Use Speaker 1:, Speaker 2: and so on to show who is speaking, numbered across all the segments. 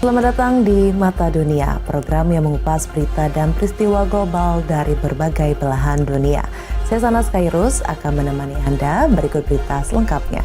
Speaker 1: Selamat datang di Mata Dunia, program yang mengupas berita dan peristiwa global dari berbagai belahan dunia. Saya Sanas Kairus akan menemani Anda, berikut berita selengkapnya.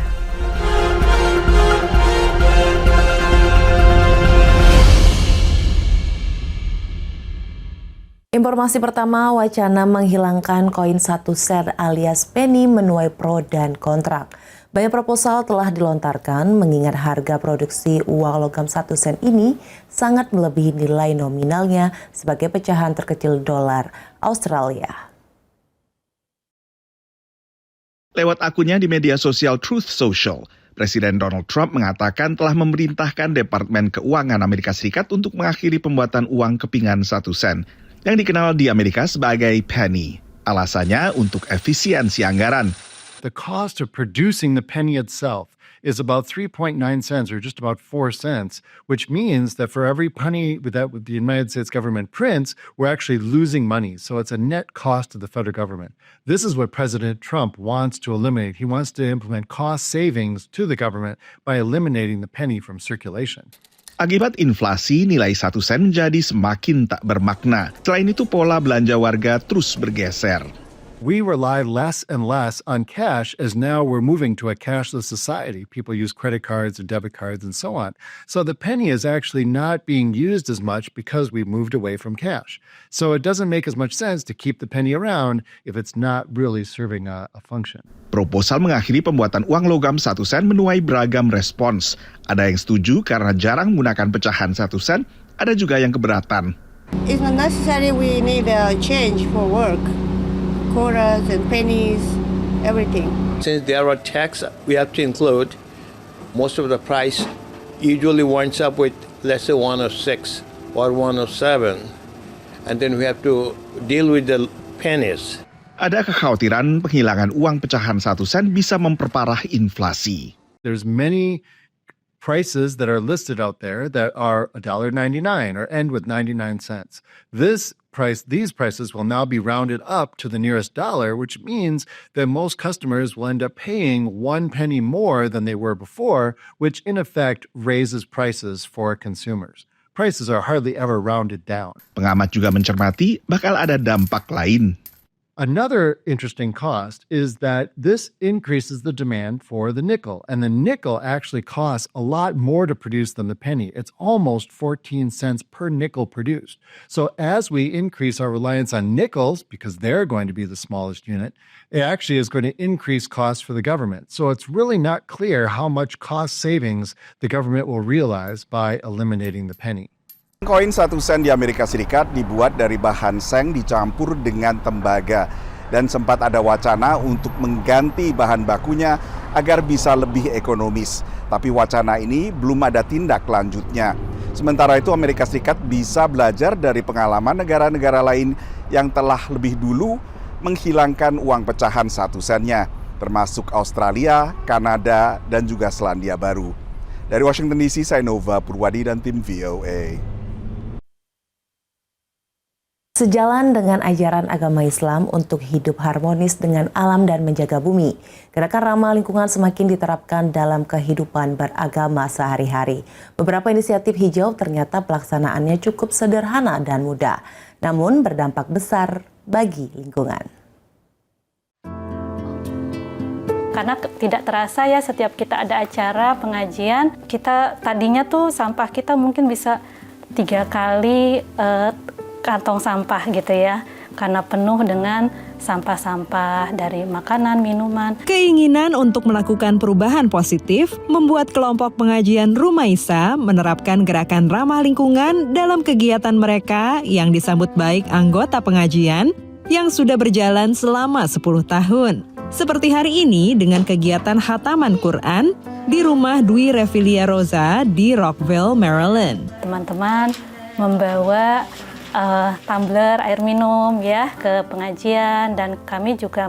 Speaker 1: Informasi pertama, wacana menghilangkan koin 1 sen alias penny menuai pro dan kontra. Banyak proposal telah dilontarkan mengingat harga produksi uang logam 1 sen ini sangat melebihi nilai nominalnya sebagai pecahan terkecil dolar Australia.
Speaker 2: Lewat akunnya di media sosial Truth Social, Presiden Donald Trump mengatakan telah memerintahkan Departemen Keuangan Amerika Serikat untuk mengakhiri pembuatan uang kepingan 1 sen yang dikenal di Amerika sebagai penny. Alasannya untuk efisiensi anggaran.
Speaker 3: The cost of producing the penny itself is about 3.9 cents or just about 4 cents, which means that for every penny that the United States government prints, we're actually losing money. So it's a net cost to the federal government. This is what President Trump wants to eliminate. He wants to implement cost savings to the government by eliminating the penny from circulation.
Speaker 2: Akibat inflasi, nilai 1 sen menjadi semakin tak bermakna. Selain itu, pola belanja warga terus bergeser.
Speaker 3: We rely less and less on cash as now we're moving to a cashless society. People use credit cards and debit cards and so on. So the penny is actually not being used as much because we've moved away from cash. So it doesn't make as much sense to keep the penny around if it's not really serving a function.
Speaker 2: Proposal mengakhiri pembuatan uang logam 1 sen menuai beragam respons. Ada yang setuju karena jarang menggunakan pecahan 1 sen, ada juga yang keberatan.
Speaker 4: It's not necessary we need a change for work. Quarters and pennies, everything.
Speaker 5: Since there are tax we have to include, most of the price usually winds up with let's say 106 or 107, and then we have to deal with the pennies.
Speaker 2: Ada kekhawatiran penghilangan uang pecahan 1 sen bisa memperparah inflasi.
Speaker 3: There's many prices that are listed out there that are $1.99 or end with 99 cents. These prices will now be rounded up to the nearest dollar, which means that most customers will end up paying 1 penny more than they were before, which in effect raises prices for consumers. Prices are hardly ever rounded down.
Speaker 2: Pengamat juga mencermati bakal ada dampak lain.
Speaker 3: Another interesting cost is that this increases the demand for the nickel, and the nickel actually costs a lot more to produce than the penny. It's almost 14 cents per nickel produced. So as we increase our reliance on nickels, because they're going to be the smallest unit, it actually is going to increase costs for the government. So it's really not clear how much cost savings the government will realize by eliminating the penny.
Speaker 6: Koin 1 sen di Amerika Serikat dibuat dari bahan seng dicampur dengan tembaga dan sempat ada wacana untuk mengganti bahan bakunya agar bisa lebih ekonomis. Tapi wacana ini belum ada tindak lanjutnya. Sementara itu Amerika Serikat bisa belajar dari pengalaman negara-negara lain yang telah lebih dulu menghilangkan uang pecahan 1 sennya, termasuk Australia, Kanada, dan juga Selandia Baru. Dari Washington DC, saya Nova Purwadi dan tim VOA.
Speaker 1: Sejalan dengan ajaran agama Islam untuk hidup harmonis dengan alam dan menjaga bumi, gerakan ramah lingkungan semakin diterapkan dalam kehidupan beragama sehari-hari. Beberapa inisiatif hijau ternyata pelaksanaannya cukup sederhana dan mudah, namun berdampak besar bagi lingkungan.
Speaker 7: Karena tidak terasa ya setiap kita ada acara pengajian, kita tadinya tuh sampah kita mungkin bisa 3 kali kantong sampah gitu ya, karena penuh dengan sampah-sampah dari makanan, minuman.
Speaker 8: Keinginan untuk melakukan perubahan positif membuat kelompok pengajian Rumaisa menerapkan gerakan ramah lingkungan dalam kegiatan mereka yang disambut baik anggota pengajian yang sudah berjalan selama 10 tahun. Seperti hari ini dengan kegiatan khataman Quran di rumah Dwi Revilia Rosa di Rockville, Maryland.
Speaker 7: Teman-teman membawa tumbler air minum ya ke pengajian, dan kami juga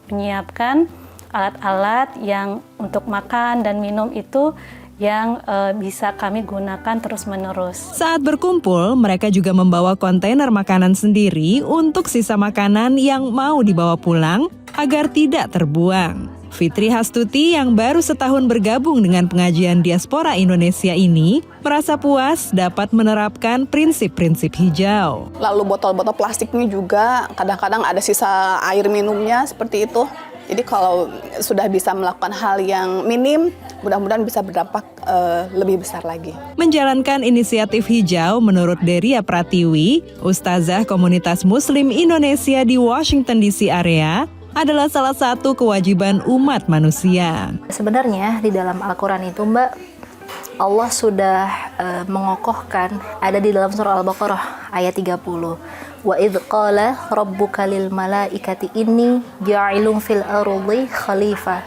Speaker 7: menyiapkan alat-alat yang untuk makan dan minum itu yang bisa kami gunakan terus-menerus.
Speaker 8: Saat berkumpul, mereka juga membawa kontainer makanan sendiri untuk sisa makanan yang mau dibawa pulang agar tidak terbuang. Fitri Hastuti yang baru setahun bergabung dengan pengajian diaspora Indonesia ini merasa puas dapat menerapkan prinsip-prinsip hijau.
Speaker 9: Lalu botol-botol plastiknya juga kadang-kadang ada sisa air minumnya seperti itu. Jadi kalau sudah bisa melakukan hal yang minim, mudah-mudahan bisa berdampak lebih besar lagi.
Speaker 8: Menjalankan inisiatif hijau menurut Deria Pratiwi, Ustazah Komunitas Muslim Indonesia di Washington DC area, adalah salah satu kewajiban umat manusia.
Speaker 10: Sebenarnya di dalam Al-Quran itu Mbak, Allah sudah mengokohkan, ada di dalam surah Al-Baqarah ayat 30. Wa idh qala rabbuka lil malaikati inni ja'ilun fil ardi khalifah.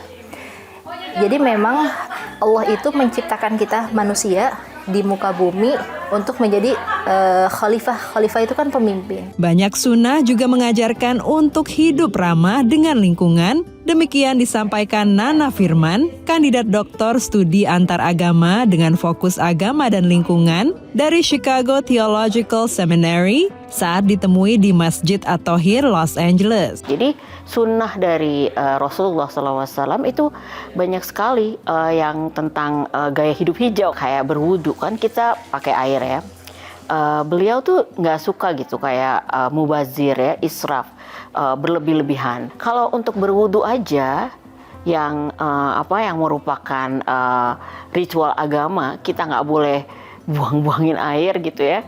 Speaker 10: Jadi memang Allah itu menciptakan kita manusia di muka bumi untuk menjadi khalifah. Khalifah itu kan pemimpin.
Speaker 8: Banyak sunnah juga mengajarkan untuk hidup ramah dengan lingkungan. Demikian disampaikan Nana Firman, kandidat doktor studi antar agama dengan fokus agama dan lingkungan dari Chicago Theological Seminary saat ditemui di Masjid At-Thohir, Los Angeles.
Speaker 11: Jadi sunnah dari Rasulullah SAW itu banyak sekali yang tentang gaya hidup hijau. Kayak berwudu kan kita pakai air ya. Beliau tuh nggak suka gitu kayak mubazir ya, israf, berlebih-lebihan. Kalau untuk berwudu aja yang yang merupakan ritual agama, kita nggak boleh buang-buangin air gitu ya.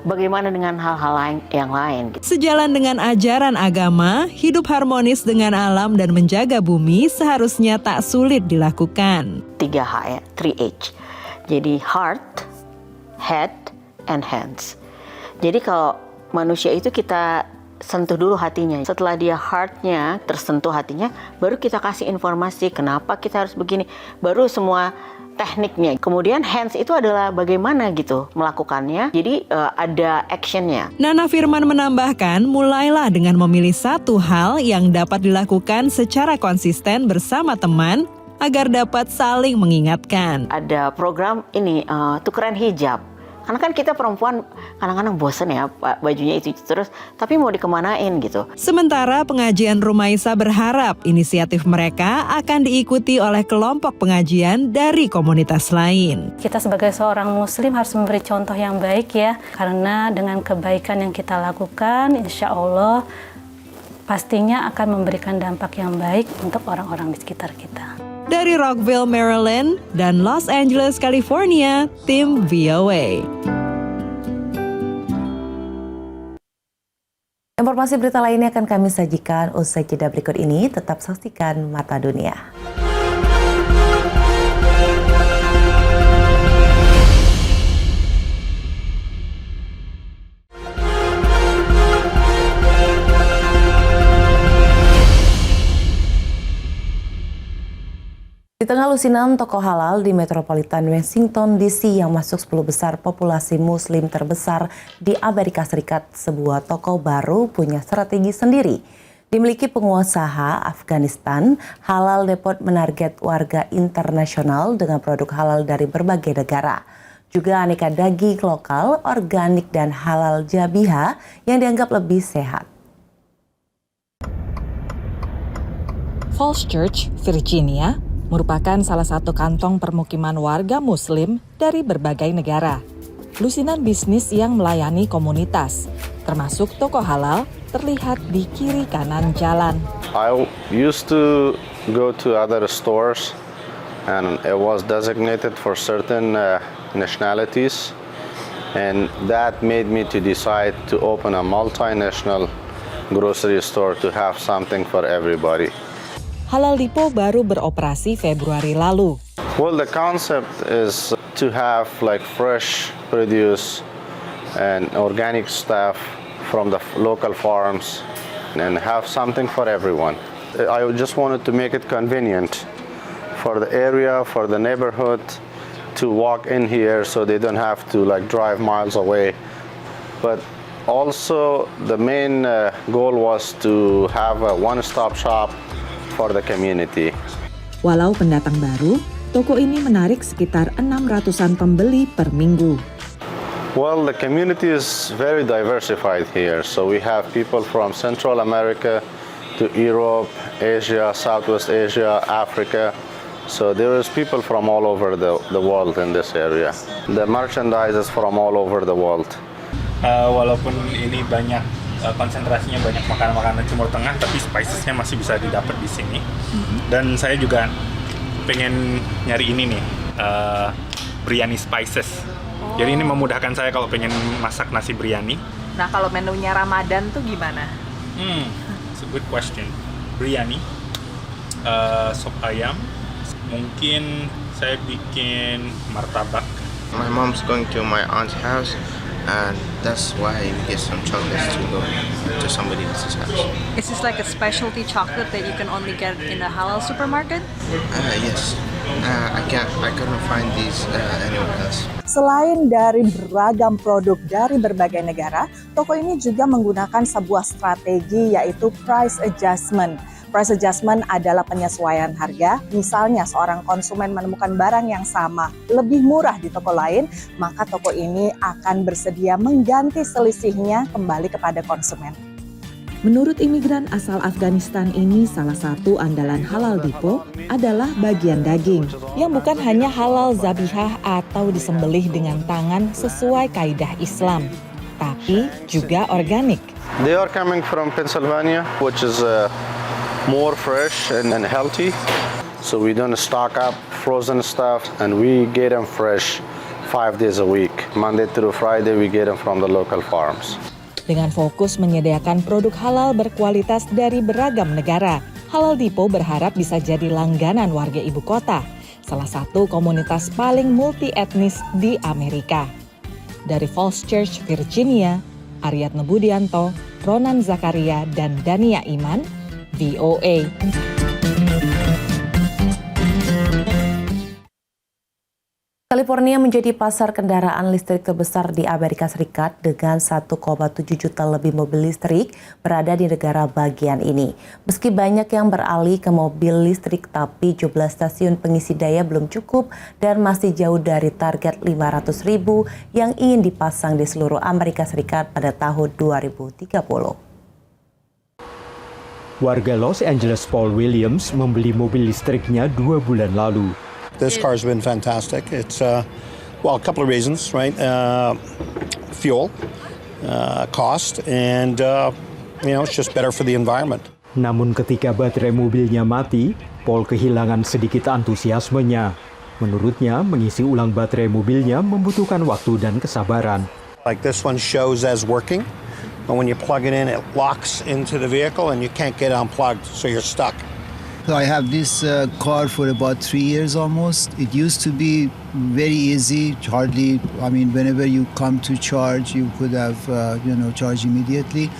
Speaker 11: Bagaimana dengan hal-hal yang lain?
Speaker 8: Sejalan dengan ajaran agama, hidup harmonis dengan alam dan menjaga bumi seharusnya tak sulit dilakukan.
Speaker 11: 3H ya, 3H. Jadi heart, head, and hands. Jadi kalau manusia itu kita sentuh dulu hatinya. Setelah dia heartnya tersentuh hatinya, baru kita kasih informasi kenapa kita harus begini. Baru semua tekniknya. Kemudian hands itu adalah bagaimana gitu melakukannya. Jadi ada actionnya.
Speaker 8: Nana Firman menambahkan, mulailah dengan memilih satu hal yang dapat dilakukan secara konsisten bersama teman agar dapat saling mengingatkan.
Speaker 11: Ada program ini tukeran hijab. Karena kan kita perempuan kadang-kadang bosen ya bajunya itu terus, tapi mau dikemanain gitu.
Speaker 8: Sementara pengajian Rumaisa berharap inisiatif mereka akan diikuti oleh kelompok pengajian dari komunitas lain.
Speaker 7: Kita sebagai seorang muslim harus memberi contoh yang baik ya, karena dengan kebaikan yang kita lakukan, insya Allah pastinya akan memberikan dampak yang baik untuk orang-orang di sekitar kita.
Speaker 8: Dari Rockville, Maryland, dan Los Angeles, California, tim VOA.
Speaker 1: Informasi berita lainnya akan kami sajikan usai jeda berikut ini. Tetap saksikan Mata Dunia. Di tengah lusinan toko halal di metropolitan Washington DC yang masuk 10 besar populasi muslim terbesar di Amerika Serikat, sebuah toko baru punya strategi sendiri. Dimiliki pengusaha Afghanistan, Halal Depot menarget warga internasional dengan produk halal dari berbagai negara. Juga aneka daging lokal, organik, dan halal jabiha yang dianggap lebih sehat.
Speaker 12: Falls Church, Virginia, merupakan salah satu kantong permukiman warga muslim dari berbagai negara. Lusinan bisnis yang melayani komunitas, termasuk toko halal, terlihat di kiri kanan jalan.
Speaker 13: I used to go to other stores and it was designated for certain nationalities, and that made me to decide to open a multinational grocery store to have something for everybody.
Speaker 12: Halal Depot baru beroperasi Februari lalu.
Speaker 13: Well, the concept is to have like fresh produce and organic stuff from the local farms and have something for everyone. I just wanted to make it convenient for the area, for the neighborhood to walk in here so they don't have to like drive miles away. But also the main goal was to have a one-stop shop for the community.
Speaker 12: Walau pendatang baru, toko ini menarik sekitar 600-an pembeli per minggu.
Speaker 13: Well, the community is very diversified here. So we have people from Central America, to Europe, Asia, Southwest Asia, Africa. So there is people from all over the world in this area. The merchandise is from all over the world.
Speaker 14: Walaupun ini banyak konsentrasinya banyak makanan-makanan Timur Tengah, tapi spicesnya masih bisa didapat di sini. Dan saya juga pengen nyari ini nih, biryani spices. Jadi ini memudahkan saya kalau pengen masak nasi biryani.
Speaker 12: Nah, kalau menunya Ramadan tuh gimana?
Speaker 14: It's a good question. Biryani, sop ayam, mungkin saya bikin martabak.
Speaker 15: My mom's going to my aunt's house, and that's why we get some chocolates to go to somebody else's house.
Speaker 16: Is this like a specialty chocolate that you can only get in a halal supermarket?
Speaker 15: Yes. I couldn't find these anywhere else.
Speaker 17: Selain dari beragam produk dari berbagai negara, toko ini juga menggunakan sebuah strategi yaitu price adjustment. Price adjustment adalah penyesuaian harga. Misalnya seorang konsumen menemukan barang yang sama lebih murah di toko lain, maka toko ini akan bersedia mengganti selisihnya kembali kepada konsumen.
Speaker 12: Menurut imigran asal Afghanistan ini, salah satu andalan Halal Depot adalah bagian daging yang bukan hanya halal zabihah atau disembelih dengan tangan sesuai kaidah Islam, tapi juga organik.
Speaker 13: They are coming from Pennsylvania, which is more fresh and healthy. So we don't stock up frozen stuff, and we get them fresh 5 days a week. Monday through Friday, we get them from the local farms.
Speaker 12: Dengan fokus menyediakan produk halal berkualitas dari beragam negara, Halal Depot berharap bisa jadi langganan warga ibu kota, salah satu komunitas paling multi-etnis di Amerika. Dari Falls Church, Virginia, Aryatno Budianto, Ronan Zakaria, dan Dania Iman, VOA.
Speaker 1: California menjadi pasar kendaraan listrik terbesar di Amerika Serikat dengan 1,7 juta lebih mobil listrik berada di negara bagian ini. Meski banyak yang beralih ke mobil listrik, tapi jumlah stasiun pengisi daya belum cukup dan masih jauh dari target 500.000 yang ingin dipasang di seluruh Amerika Serikat pada tahun 2030.
Speaker 18: Warga Los Angeles Paul Williams membeli mobil listriknya 2 bulan lalu.
Speaker 19: This car's been fantastic. It's, a couple of reasons, right? Fuel, cost, and, it's just better for the environment.
Speaker 18: Namun ketika baterai mobilnya mati, Paul kehilangan sedikit antusiasmenya. Menurutnya, mengisi ulang baterai mobilnya membutuhkan waktu dan kesabaran.
Speaker 19: Like this one shows as working, but when you plug it in, it locks into the vehicle and you can't get unplugged, so you're stuck.
Speaker 20: So I have this car for about 3 years almost. It used to be very easy, whenever you come to charge, you could have, charge immediately.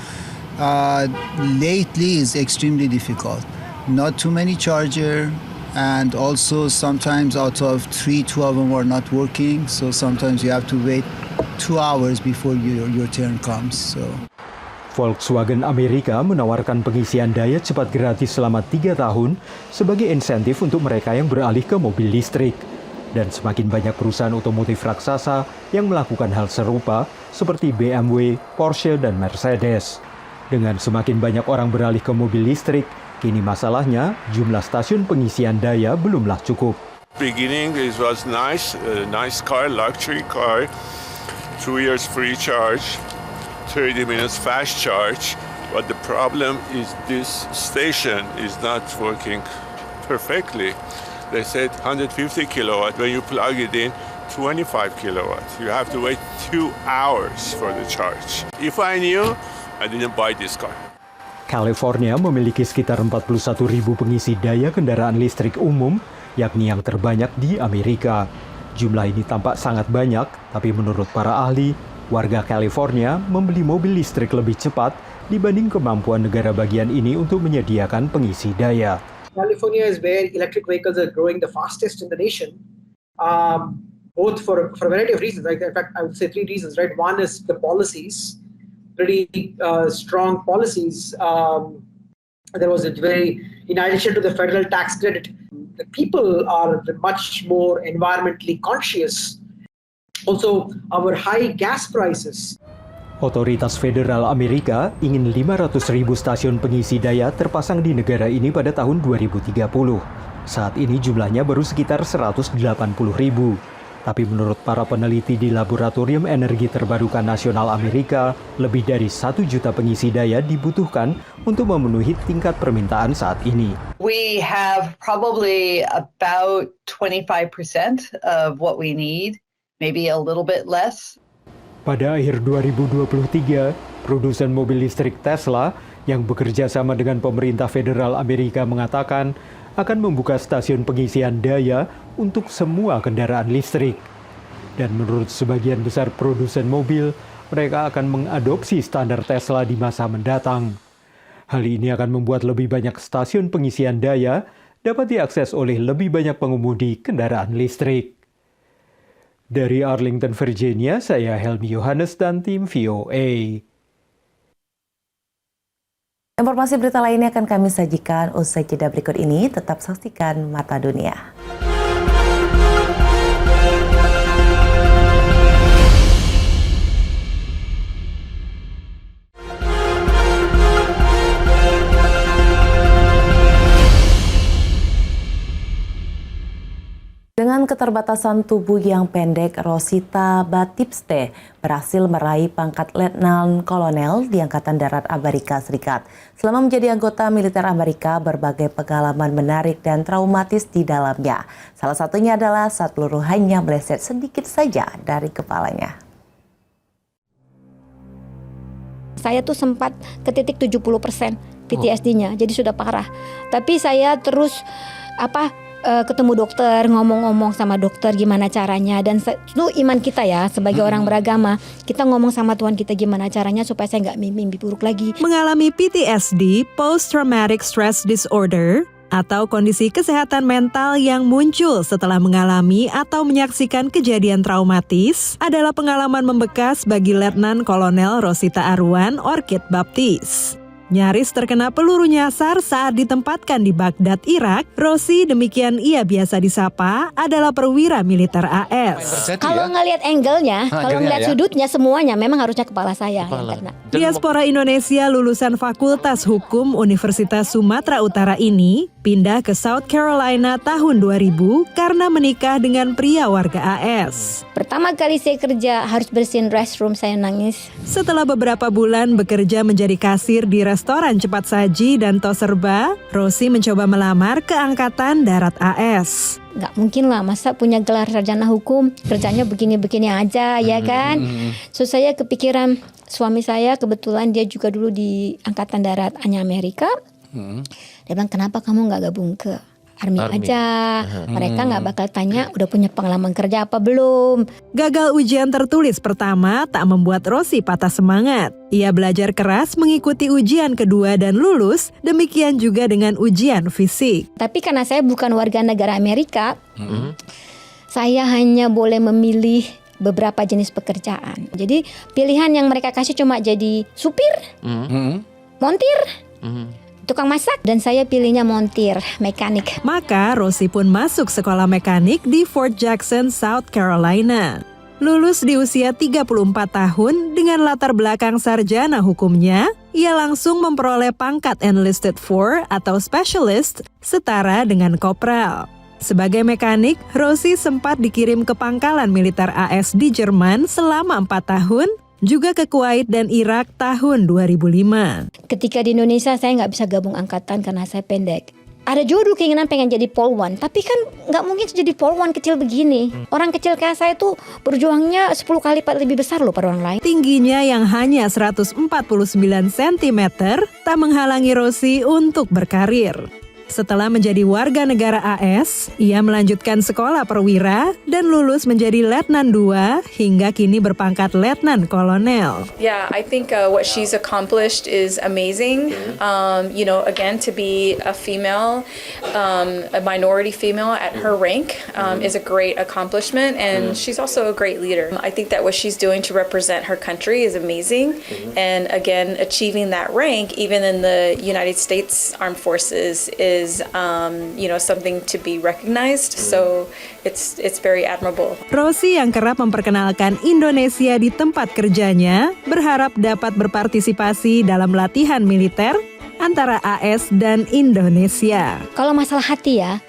Speaker 20: Lately is extremely difficult. Not too many charger, and also sometimes out of 3, 2 of them are not working. So sometimes you have to wait 2 hours before your turn comes. So.
Speaker 18: Volkswagen Amerika menawarkan pengisian daya cepat gratis selama 3 tahun sebagai insentif untuk mereka yang beralih ke mobil listrik. Dan semakin banyak perusahaan otomotif raksasa yang melakukan hal serupa seperti BMW, Porsche, dan Mercedes. Dengan semakin banyak orang beralih ke mobil listrik, kini masalahnya jumlah stasiun pengisian daya belumlah cukup.
Speaker 21: Beginning it was nice car, luxury car, 2 years free charge. 30 minutes fast charge, but the problem is this station is not working perfectly. They said 150 kilowatt, when you plug it in, 25 kilowatt. You have to wait 2 hours for the charge. If I knew, I didn't buy this car.
Speaker 18: California memiliki sekitar 41.000 pengisi daya kendaraan listrik umum, yakni yang terbanyak di Amerika. Jumlah ini tampak sangat banyak, tapi menurut para ahli, warga California membeli mobil listrik lebih cepat dibanding kemampuan negara bagian ini untuk menyediakan pengisi daya.
Speaker 22: California is where electric vehicles are growing the fastest in the nation, both for a variety of reasons. Right? In fact, I would say 3 reasons. Right, one is the policies, pretty strong policies. There was in addition to the federal tax credit, the people are much more environmentally conscious. Also, our high gas prices.
Speaker 18: Otoritas Federal Amerika ingin 500.000 stasiun pengisi daya terpasang di negara ini pada tahun 2030. Saat ini jumlahnya baru sekitar 180.000. Tapi menurut para peneliti di Laboratorium Energi Terbarukan Nasional Amerika, lebih dari 1 juta pengisi daya dibutuhkan untuk memenuhi tingkat permintaan saat ini.
Speaker 4: We have probably about 25% of what we need, maybe a little bit less.
Speaker 18: Pada akhir 2023, produsen mobil listrik Tesla yang bekerja sama dengan pemerintah federal Amerika mengatakan akan membuka stasiun pengisian daya untuk semua kendaraan listrik. Dan menurut sebagian besar produsen mobil, mereka akan mengadopsi standar Tesla di masa mendatang. Hal ini akan membuat lebih banyak stasiun pengisian daya dapat diakses oleh lebih banyak pengemudi kendaraan listrik. Dari Arlington, Virginia, saya Helmi Yohanes dan tim VOA.
Speaker 1: Informasi berita lainnya akan kami sajikan usai jeda berikut ini. Tetap saksikan Mata Dunia. Dengan keterbatasan tubuh yang pendek, Rosita Batipste berhasil meraih pangkat Letnan Kolonel di Angkatan Darat Amerika Serikat. Selama menjadi anggota militer Amerika, berbagai pengalaman menarik dan traumatis di dalamnya. Salah satunya adalah saat peluru hanya meleset sedikit saja dari kepalanya.
Speaker 5: Saya tuh sempat ke titik 70% PTSD-nya, jadi sudah parah. Tapi saya terus ketemu dokter, ngomong-ngomong sama dokter gimana caranya, dan itu iman kita ya sebagai orang beragama, kita ngomong sama Tuhan kita gimana caranya supaya saya nggak mimpi buruk lagi.
Speaker 8: Mengalami PTSD, Post Traumatic Stress Disorder, atau kondisi kesehatan mental yang muncul setelah mengalami atau menyaksikan kejadian traumatis, adalah pengalaman membekas bagi Letnan Kolonel Rosita Arwan Orchid Baptiste. Nyaris terkena peluru nyasar saat ditempatkan di Baghdad, Irak, Rosi, demikian ia biasa disapa, adalah perwira militer AS.
Speaker 5: Kalau ngelihat angle-nya, kalau ngelihat sudutnya, semuanya memang harusnya kepala saya yang kena.
Speaker 8: Diaspora Indonesia lulusan Fakultas Hukum Universitas Sumatera Utara ini pindah ke South Carolina tahun 2000 karena menikah dengan pria warga AS.
Speaker 5: Pertama kali saya kerja harus bersihin restroom, saya nangis.
Speaker 8: Setelah beberapa bulan bekerja menjadi kasir di restoran cepat saji dan tos serba, Rosi mencoba melamar ke Angkatan Darat AS.
Speaker 5: Nggak mungkin lah, masa punya gelar sarjana hukum, kerjanya begini-begini aja, ya kan? So saya kepikiran, suami saya kebetulan dia juga dulu di Angkatan Darat Amerika. Dia bilang, kenapa kamu nggak gabung ke Army aja? Mereka nggak bakal tanya udah punya pengalaman kerja apa belum.
Speaker 8: Gagal ujian tertulis pertama tak membuat Rosi patah semangat. Ia belajar keras mengikuti ujian kedua dan lulus, demikian juga dengan ujian fisik.
Speaker 5: Tapi karena saya bukan warga negara Amerika, saya hanya boleh memilih beberapa jenis pekerjaan. Jadi pilihan yang mereka kasih cuma jadi supir, montir, tukang masak, dan saya pilihnya montir, mekanik.
Speaker 8: Maka Rosi pun masuk sekolah mekanik di Fort Jackson, South Carolina. Lulus di usia 34 tahun dengan latar belakang sarjana hukumnya, ia langsung memperoleh pangkat Enlisted 4 atau Specialist setara dengan kopral. Sebagai mekanik, Rosi sempat dikirim ke pangkalan militer AS di Jerman selama 4 tahun, juga ke Kuwait dan Irak tahun 2005.
Speaker 5: Ketika di Indonesia saya nggak bisa gabung angkatan karena saya pendek. Ada juga dulu keinginan pengen jadi polwan, tapi kan nggak mungkin jadi polwan kecil begini. Orang kecil kayak saya tuh berjuangnya 10 kali lipat lebih besar loh pada orang lain.
Speaker 8: Tingginya yang hanya 149 cm tak menghalangi Rosi untuk berkarir. Setelah menjadi warga negara AS, ia melanjutkan sekolah perwira dan lulus menjadi Letnan 2 hingga kini berpangkat Letnan Kolonel.
Speaker 23: Yeah, I think what she's accomplished is amazing. Again, to be a female, a minority female at her rank is a great accomplishment, and she's also a great leader. I think that what she's doing to represent her country is amazing, and again, achieving that rank even in the United States Armed Forces is is, something to be recognized. So it's very admirable.
Speaker 8: Rosi yang kerap memperkenalkan Indonesia di tempat kerjanya berharap dapat berpartisipasi dalam latihan militer antara AS dan Indonesia.
Speaker 5: Kalau masalah hati ya,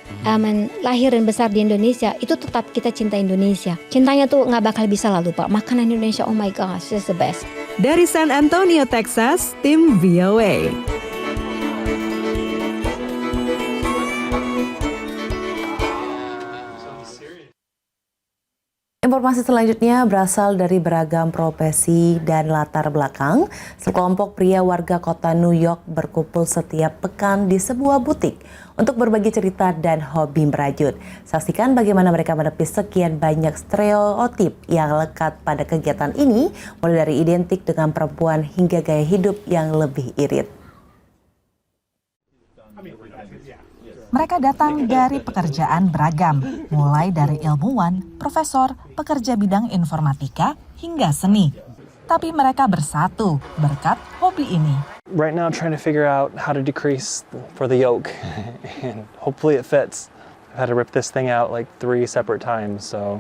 Speaker 5: lahir dan besar di Indonesia, itu tetap kita cinta Indonesia. Cintanya tuh nggak bakal bisa lah lupa. Makanan Indonesia, oh my gosh, it's the best.
Speaker 8: Dari San Antonio, Texas, tim VOA.
Speaker 1: Informasi selanjutnya berasal dari beragam profesi dan latar belakang. Sekelompok pria warga kota New York berkumpul setiap pekan di sebuah butik untuk berbagi cerita dan hobi merajut. Saksikan bagaimana mereka menepis sekian banyak stereotip yang lekat pada kegiatan ini, mulai dari identik dengan perempuan hingga gaya hidup yang lebih irit.
Speaker 12: Mereka datang dari pekerjaan beragam, mulai dari ilmuwan, profesor, pekerja bidang informatika, hingga seni. Tapi mereka bersatu berkat hobi ini.
Speaker 2: Right now, trying to figure out how to decrease for the yoke, and hopefully it fits. I've had to rip this thing out like 3 separate times, so.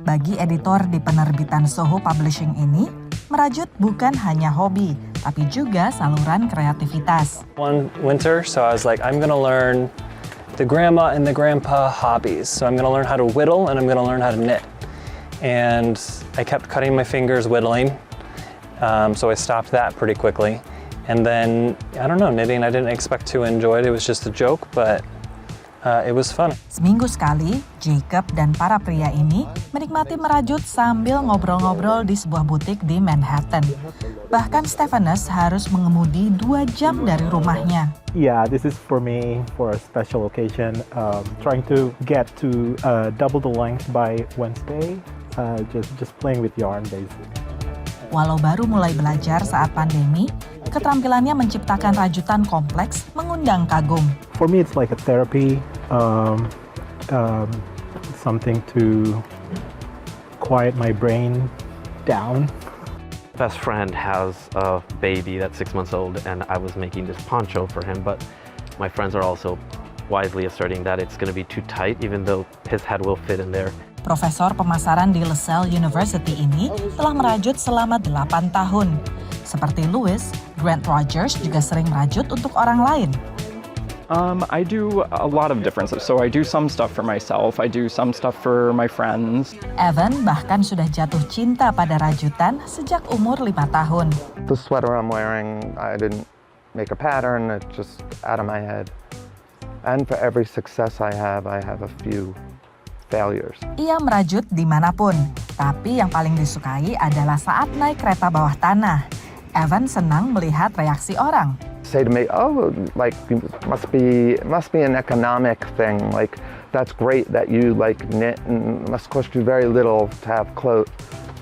Speaker 12: Bagi editor di penerbitan Soho Publishing ini, merajut bukan hanya hobi, tapi juga saluran kreativitas.
Speaker 2: One winter, so I was like, I'm gonna learn the grandma and the grandpa hobbies. So I'm gonna learn how to whittle and I'm gonna learn how to knit. And I kept cutting my fingers whittling, so I stopped that pretty quickly. And then, I don't know, knitting I didn't expect to enjoy it. It was just a joke, but it was fun.
Speaker 12: Seminggu sekali, Jacob dan para pria ini menikmati merajut sambil ngobrol-ngobrol di sebuah butik di Manhattan. Bahkan Stephanus harus mengemudi 2 jam dari rumahnya.
Speaker 3: Yeah, this is for me for a special occasion. Trying to get to double the length by Wednesday. Just playing with yarn basically.
Speaker 12: Walau baru mulai belajar saat pandemi, keterampilannya menciptakan rajutan kompleks mengundang kagum.
Speaker 3: For me, it's like a therapy, something to quiet my brain down.
Speaker 6: Best friend has a baby that's 6 months old, and I was making this poncho for him, but my friends are also wisely asserting that it's going to be too tight, even though his head will fit in there.
Speaker 12: Profesor pemasaran di LaSalle University ini telah merajut selama 8 tahun. Seperti Louis, Grant Rogers juga sering merajut untuk orang lain.
Speaker 24: I do a lot of different stuff. So I do some stuff for myself. I do some stuff for my friends.
Speaker 12: Evan bahkan sudah jatuh cinta pada rajutan sejak umur 5 tahun.
Speaker 25: The sweater I'm wearing, I didn't make a pattern. It's just out of my head. And for every success I have a few failures.
Speaker 12: Ia merajut dimanapun, tapi yang paling disukai adalah saat naik kereta bawah tanah. Evan senang melihat reaksi orang.
Speaker 25: Say to me, oh, like must be an economic thing. Like that's great that you like knit, and must cost you very little to have clothes.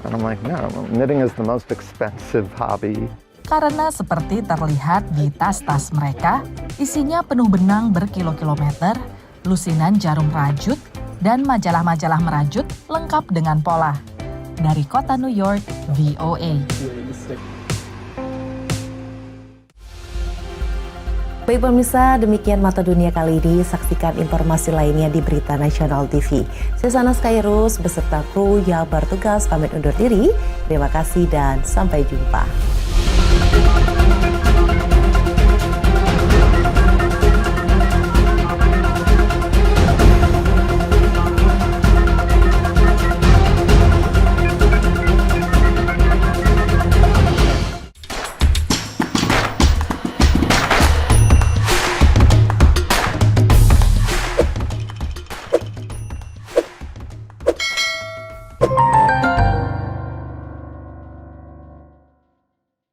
Speaker 25: And I'm like, no, knitting is the most expensive hobby.
Speaker 12: Karena seperti terlihat di tas-tas mereka, isinya penuh benang berkilo-kilometer, lusinan jarum rajut, dan majalah-majalah merajut lengkap dengan pola. Dari kota New York, VOA.
Speaker 1: Baik pemirsa, demikian Mata Dunia kali ini. Saksikan informasi lainnya di Berita Nasional TV. Saya Sanas Kairus beserta kru yang bertugas pamit undur diri. Terima kasih dan sampai jumpa.